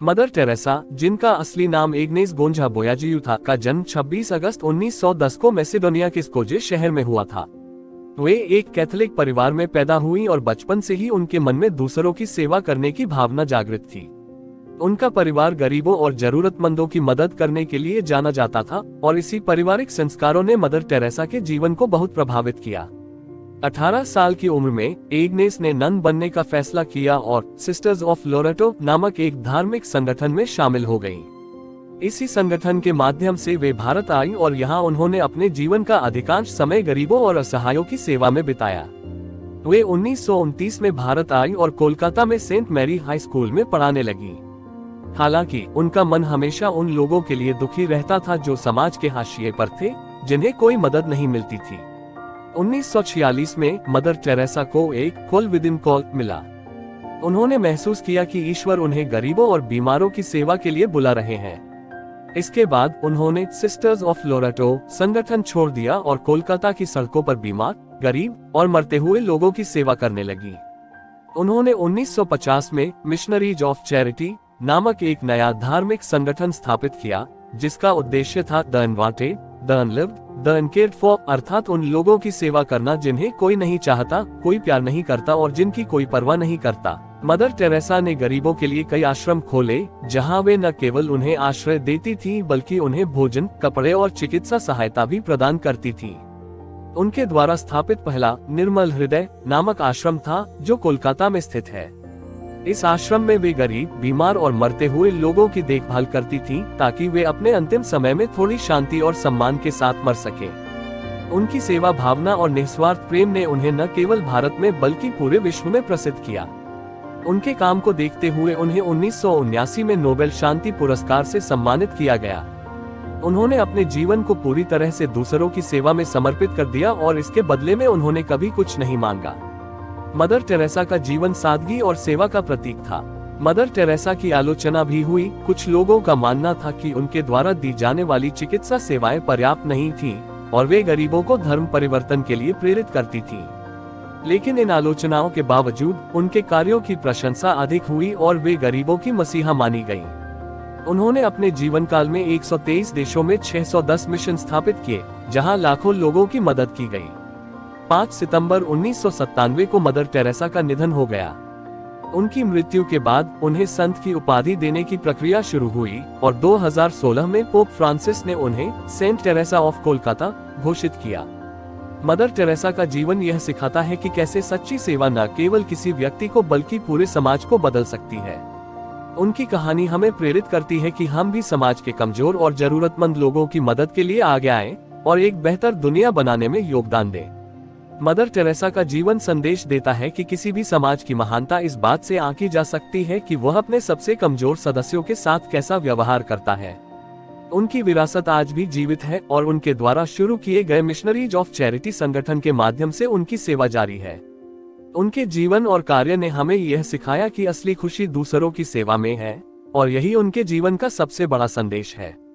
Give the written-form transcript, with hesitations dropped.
Mother Teresa, जिनका असली नाम एग्नेस गोंजा बोयाजियू था, का जन्म 26 अगस्त 1910 को मैसेडोनिया के स्कोजे शहर में हुआ था। वे एक कैथोलिक परिवार में पैदा हुई और बचपन से ही उनके मन में दूसरों की सेवा करने की भावना जागृत थी। उनका परिवार गरीबों और जरूरतमंदों की मदद करने के लिए जाना जाता था और इसी पारिवारिक संस्कारों ने मदर टेरेसा के जीवन को बहुत प्रभावित किया। 18 साल की उम्र में एग्नेस ने नन बनने का फैसला किया और सिस्टर्स ऑफ लोरेटो नामक एक धार्मिक संगठन में शामिल हो गईं। इसी संगठन के माध्यम से वे भारत आई और यहाँ उन्होंने अपने जीवन का अधिकांश समय गरीबों और असहायों की सेवा में बिताया। वे 1929 में भारत आई और कोलकाता में सेंट मैरी हाई स्कूल में पढ़ाने लगी। हालांकि उनका मन हमेशा उन लोगों के लिए दुखी रहता था जो समाज के हाशिए पर थे, जिन्हें कोई मदद नहीं मिलती थी। 1946 में मदर टेरेसा को एक कॉल विदिन कॉल मिला। उन्होंने महसूस किया कि ईश्वर उन्हें गरीबों और बीमारों की सेवा के लिए बुला रहे हैं। इसके बाद उन्होंने सिस्टर्स ऑफ लोरेटो संगठन छोड़ दिया और कोलकाता की सड़कों पर बीमार, गरीब और मरते हुए लोगों की सेवा करने लगी। उन्होंने 1950 में मिशनरीज ऑफ चैरिटी नामक एक नया धार्मिक संगठन स्थापित किया, जिसका उद्देश्य था the unwanted, the unloved, the uncared for, अर्थात उन लोगों की सेवा करना जिन्हें कोई नहीं चाहता, कोई प्यार नहीं करता और जिनकी कोई परवाह नहीं करता। मदर टेरेसा ने गरीबों के लिए कई आश्रम खोले, जहां वे न केवल उन्हें आश्रय देती थी बल्कि उन्हें भोजन, कपड़े और चिकित्सा सहायता भी प्रदान करती थी। उनके द्वारा स्थापित पहला निर्मल हृदय नामक आश्रम था, जो कोलकाता में स्थित है। इस आश्रम में वे गरीब, बीमार और मरते हुए लोगों की देखभाल करती थीं, ताकि वे अपने अंतिम समय में थोड़ी शांति और सम्मान के साथ मर सकें। उनकी सेवा भावना और निस्वार्थ प्रेम ने उन्हें न केवल भारत में बल्कि पूरे विश्व में प्रसिद्ध किया। उनके काम को देखते हुए उन्हें 1979 में नोबेल शांति पुरस्कार से सम्मानित किया गया। उन्होंने अपने जीवन को पूरी तरह से दूसरों की सेवा में समर्पित कर दिया और इसके बदले में उन्होंने कभी कुछ नहीं मांगा। मदर टेरेसा का जीवन सादगी और सेवा का प्रतीक था। मदर टेरेसा की आलोचना भी हुई। कुछ लोगों का मानना था कि उनके द्वारा दी जाने वाली चिकित्सा सेवाएं पर्याप्त नहीं थीं और वे गरीबों को धर्म परिवर्तन के लिए प्रेरित करती थीं। लेकिन इन आलोचनाओं के बावजूद उनके कार्यों की प्रशंसा अधिक हुई और वे गरीबों की मसीहा मानी गईं। उन्होंने अपने जीवन काल में 123 देशों में 610 मिशन स्थापित किए, जहां लाखों लोगों की मदद की गई। 5 सितंबर 1997 को मदर टेरेसा का निधन हो गया। उनकी मृत्यु के बाद उन्हें संत की उपाधि देने की प्रक्रिया शुरू हुई और 2016 में पोप फ्रांसिस ने उन्हें सेंट टेरेसा ऑफ कोलकाता घोषित किया। मदर टेरेसा का जीवन यह सिखाता है कि कैसे सच्ची सेवा न केवल किसी व्यक्ति को बल्कि पूरे समाज को बदल सकती है। उनकी कहानी हमें प्रेरित करती है कि हम भी समाज के कमजोर और जरूरतमंद लोगों की मदद के लिए आगे आएं और एक बेहतर दुनिया बनाने में योगदान दें। मदर टेरेसा का जीवन संदेश देता है कि किसी भी समाज की महानता इस बात से आंकी जा सकती है कि वह अपने सबसे कमजोर सदस्यों के साथ कैसा व्यवहार करता है। उनकी विरासत आज भी जीवित है और उनके द्वारा शुरू किए गए मिशनरीज ऑफ चैरिटी संगठन के माध्यम से उनकी सेवा जारी है। उनके जीवन और कार्य ने हमें यह सिखाया कि असली खुशी दूसरों की सेवा में है और यही उनके जीवन का सबसे बड़ा संदेश है।